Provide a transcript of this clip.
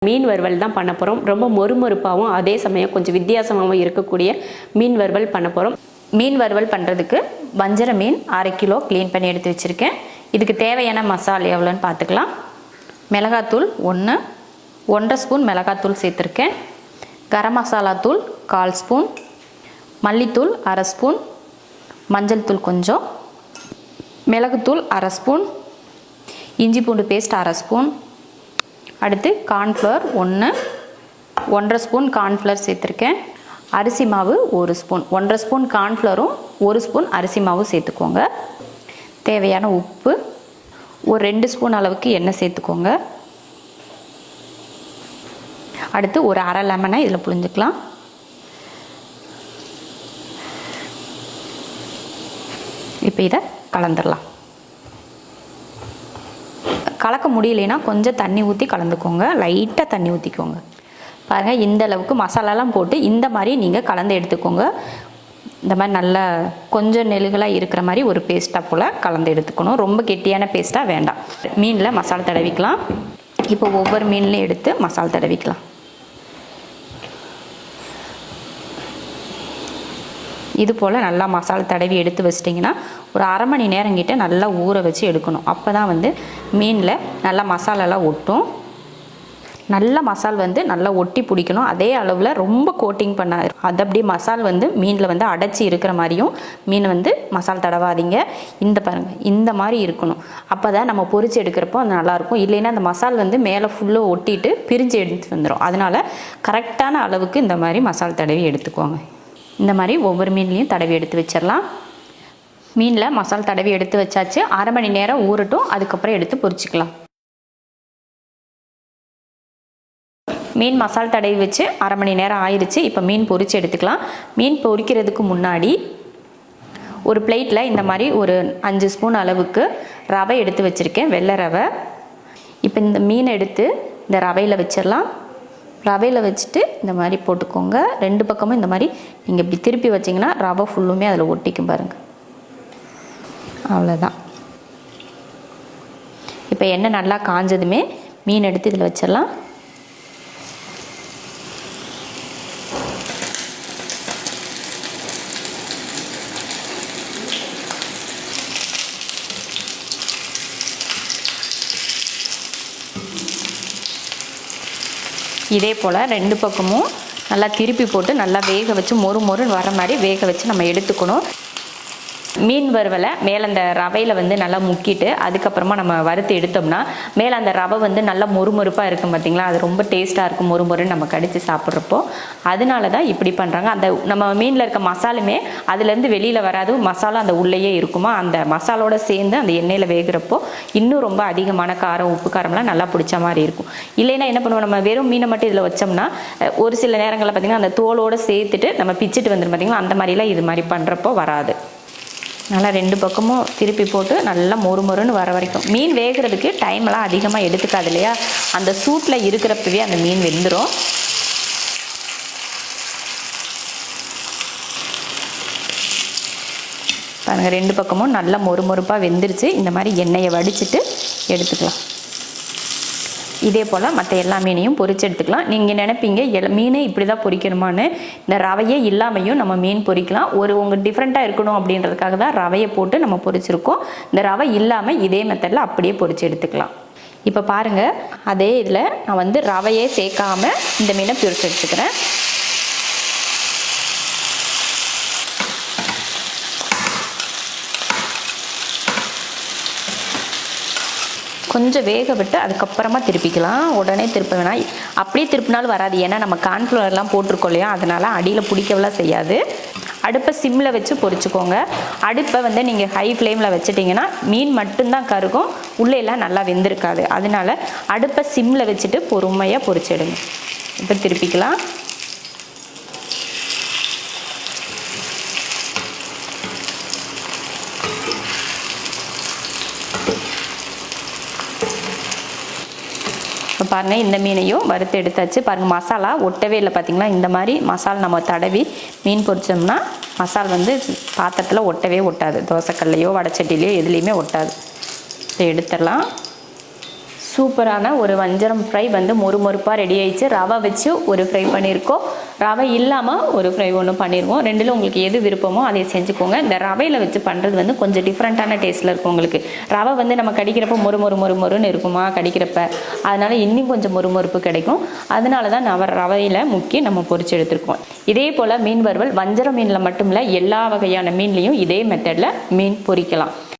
மீன் வறுவல் தான் பண்ண போகிறோம். ரொம்ப மொறுமொறுப்பாகவும் அதே சமயம் கொஞ்சம் வித்தியாசமாகவும் இருக்கக்கூடிய மீன் வறுவல் பண்ண போகிறோம். மீன் வறுவல் பண்ணுறதுக்கு வஞ்சர மீன் 1/2 கிலோ க்ளீன் பண்ணி எடுத்து வச்சுருக்கேன். இதுக்கு தேவையான மசாலா எவ்வளோன்னு பார்த்துக்கலாம். மிளகாத்தூள் 1 ஸ்பூன் மிளகாத்தூள் சேர்த்துருக்கேன். கரம் மசாலா தூள் 1/4 ஸ்பூன், மல்லித்தூள் 1/2 ஸ்பூன், மஞ்சள் தூள் கொஞ்சம், மிளகுத்தூள் 1/2 ஸ்பூன், இஞ்சி பூண்டு பேஸ்ட் 1/2 ஸ்பூன். அடுத்து கார்ன்ஃப்ளவர் 1 ஸ்பூன் கார்ன்ஃப்ளவர் சேர்த்துருக்கேன். அரிசி மாவு 1 ஸ்பூன். 1 ஸ்பூன் கார்ன்ஃப்ளவரும் 1 ஸ்பூன் அரிசி மாவும் சேர்த்துக்கோங்க. தேவையான உப்பு, ஒரு 2 ஸ்பூன் அளவுக்கு எண்ணெய் சேர்த்துக்கோங்க. அடுத்து ஒரு அரை லெமனை இதில் புழிஞ்சுக்கலாம். இப்போ இதை கலந்துடலாம். கலக்க முடியலைன்னா கொஞ்சம் தண்ணி ஊற்றி கலந்துக்கோங்க. லைட்டாக தண்ணி ஊற்றிக்கோங்க. பாருங்கள், இந்த அளவுக்கு மசாலாலாம் போட்டு இந்த மாதிரி நீங்கள் கலந்து எடுத்துக்கோங்க. இந்த மாதிரி நல்லா கொஞ்சம் நெழுகலாக இருக்கிற மாதிரி ஒரு பேஸ்ட்டாக போல் கலந்து எடுத்துக்கணும். ரொம்ப கெட்டியான பேஸ்ட்டாக வேண்டாம். மீனில் மசாலா தடவிக்கலாம். இப்போ ஒவ்வொரு மீன்லையும் எடுத்து மசாலா தடவிக்கலாம். இது போல் நல்லா மசாலா தடவி எடுத்து வச்சிட்டிங்கன்னா ஒரு அரை மணி நேரம் கிட்ட நல்லா ஊற வச்சு எடுக்கணும். அப்போ தான் மீனில் நல்லா மசாலாலாம் ஒட்டும். நல்ல மசால் நல்லா ஒட்டி பிடிக்கணும். அதே அளவில் ரொம்ப கோட்டிங் பண்ணாது. அது அப்படியே மசால் மீனில் அடைச்சி இருக்கிற மாதிரியும் மீன் மசால் தடவாதீங்க. இந்த பாருங்கள், இந்த மாதிரி இருக்கணும். அப்போ தான் நம்ம பொரிச்சு எடுக்கிறப்போ அது நல்லாயிருக்கும். இல்லைன்னா அந்த மசால் மேலே ஃபுல்லாக ஒட்டிட்டு பிரிஞ்சு எடுத்து வந்துடும். அதனால் கரெக்டான அளவுக்கு இந்த மாதிரி மசால் தடவி எடுத்துக்கோங்க. இந்த மாதிரி ஒவ்வொரு மீன்லையும் தடவி எடுத்து வச்சிடலாம். மீனில் மசால் தடவி எடுத்து வச்சாச்சு. அரை மணி நேரம் ஊறட்டும். அதுக்கப்புறம் எடுத்து பொரிச்சிக்கலாம். மீன் மசால் தடவி வச்சு அரை மணி நேரம் ஆயிடுச்சு. இப்போ மீன் பொரித்து எடுத்துக்கலாம். மீன் பொரிக்கிறதுக்கு முன்னாடி ஒரு பிளேட்டில் இந்த மாதிரி ஒரு 5 ஸ்பூன் அளவுக்கு ரவை எடுத்து வச்சுருக்கேன், வெள்ளை ரவை. இப்போ இந்த மீனை எடுத்து இந்த ரவையில் வச்சிடலாம். ரவையில் வச்சுட்டு இந்த மாதிரி போட்டுக்கோங்க. 2 பக்கமும் இந்த மாதிரி நீங்கள் இப்படி திருப்பி வச்சிங்கன்னா ரவை ஃபுல்லுமே அதில் ஒட்டிக்கும் பாருங்கள். அவ்வளோதான். இப்போ எண்ணெய் நல்லா காஞ்சதுமே மீன் எடுத்து இதில் வச்சிடலாம். இதே போல் 2 பக்கமும் நல்லா திருப்பி போட்டு நல்லா வேக வச்சு மொறுன்னு வர மாதிரி வேக வச்சு நம்ம எடுத்துக்கணும். மீன் வறுவலை மேலே அந்த ரவையில் நல்லா முக்கிட்டு அதுக்கப்புறமா நம்ம வறுத்து எடுத்தோம்னா மேலே அந்த ரவை நல்லா மொறுமொறுப்பாக இருக்கும் பார்த்தீங்களா. அது ரொம்ப டேஸ்ட்டாக இருக்கும், மொறுன்னு நம்ம கடித்து சாப்பிட்றப்போ. அதனால தான் இப்படி பண்ணுறாங்க. அந்த நம்ம மீனில் இருக்க மசாலுமே அதுலேருந்து வெளியில் வராது. மசாலா அந்த உள்ளேயே இருக்குமா. அந்த மசாலோட சேர்ந்து அந்த எண்ணெயில் வேகிறப்போ இன்னும் ரொம்ப அதிகமான காரம், உப்பு காரம்லாம் நல்லா பிடிச்ச மாதிரி இருக்கும். இல்லைன்னா என்ன பண்ணுவோம், நம்ம வெறும் மீனை மட்டும் இதில் வச்சோம்னா ஒரு சில நேரங்களில் பார்த்திங்கன்னா அந்த தோலோடு சேர்த்துட்டு நம்ம பிச்சுட்டு வந்துடும் பார்த்திங்களா. அந்த மாதிரிலாம் இது மாதிரி பண்ணுறப்போ வராது. நல்லா 2 பக்கமும் திருப்பி போட்டு நல்லா மொறுன்னு வர வரைக்கும். மீன் வேகிறதுக்கு டைம்லாம் அதிகமாக எடுத்துக்காது இல்லையா. அந்த சூட்டில் இருக்கிறப்பவே அந்த மீன் வெந்துடும். பாருங்கள், 2 பக்கமும் நல்லா மொறுப்பாக வெந்துருச்சு. இந்த மாதிரி எண்ணெயை வடிச்சிட்டு எடுத்துக்கலாம். இதே போல் மற்ற எல்லா மீனையும் பொரிச்சு எடுத்துக்கலாம். நீங்கள் நினைப்பீங்க மீனே இப்படி தான் பொரிக்கணுமான்னு. இந்த ரவையே இல்லாமையும் நம்ம மீன் பொரிக்கலாம். உங்களுக்கு டிஃப்ரெண்ட்டாக இருக்கணும் அப்படின்றதுக்காக தான் ரவையை போட்டு நம்ம பொரிச்சிருக்கோம். இந்த ரவை இல்லாமல் இதே மெத்தடில் அப்படியே பொரிச்சு எடுத்துக்கலாம். இப்போ பாருங்கள், அதே இதில் நான் ரவையே சேர்க்காமல் இந்த மீனை பொரிச்சு எடுத்துக்கிறேன். கொஞ்சம் வேக விட்டு அதுக்கப்புறமா திருப்பிக்கலாம். உடனே திருப்ப வேணாம். அப்படியே திருப்பினாலும் வராது. ஏன்னா நம்ம கார்ன்ஃப்ளவர்லாம் போட்டிருக்கோம் இல்லையா. அதனால் அடியில் பிடிக்கவெல்லாம் செய்யாது. அடுப்பை சிம்மில் வச்சு பொரிச்சுக்கோங்க. அடுப்பை நீங்கள் ஹை ஃப்ளேமில் வச்சுட்டிங்கன்னா மீன் மட்டும்தான் கருகும், உள்ளேலாம் நல்லா வெந்திருக்காது. அதனால் அடுப்பை சிம்மில் வச்சுட்டு பொறுமையாக பொரிச்சிடுங்க. இப்போ திருப்பிக்கலாம். இப்போ பாருங்கள், இந்த மீனையும் வறுத்து எடுத்தாச்சு. பாருங்கள், மசாலா ஒட்டவே இல்லை பார்த்தீங்களா. இந்த மாதிரி மசாலா நம்ம தடவி மீன் பொரிச்சோம்னா மசால் பாத்திரத்தில் ஒட்டவே ஒட்டாது. தோசைக்கல்லையோ வடச்சட்டிலையோ எதுலேயுமே ஒட்டாது. இதை எடுத்துடலாம். சூப்பரான ஒரு வஞ்சரம் ஃப்ரை வந்து மொறுமொறுப்பாக ரெடி ஆயிடுச்சு. ரவை வச்சு ஒரு ஃப்ரை பண்ணியிருக்கோம், ரவை இல்லாமல் ஒரு ஃப்ரை ஒன்று பண்ணிடுவோம். ரெண்டில் உங்களுக்கு எது விருப்பமோ அதை செஞ்சுக்கோங்க. இந்த ரவையில் வச்சு பண்ணுறது வந்து கொஞ்சம் டிஃப்ரெண்ட்டான டேஸ்ட்டில் இருக்கும் உங்களுக்கு. ரவை வந்து நம்ம கடிக்கிறப்ப மொறுன்னு இருக்குமா கடிக்கிறப்ப, அதனால் இன்னும் கொஞ்சம் மொறுமொறுப்பு கிடைக்கும். அதனால தான் ரவையில் முக்கி நம்ம பொரிச்சு எடுத்துருக்கோம். இதே போல் மீன் வறுவல் வஞ்சரம் மீனில் மட்டும் இல்லை, எல்லா வகையான மீன்லேயும் இதே மெத்தடில் மீன் பொரிக்கலாம்.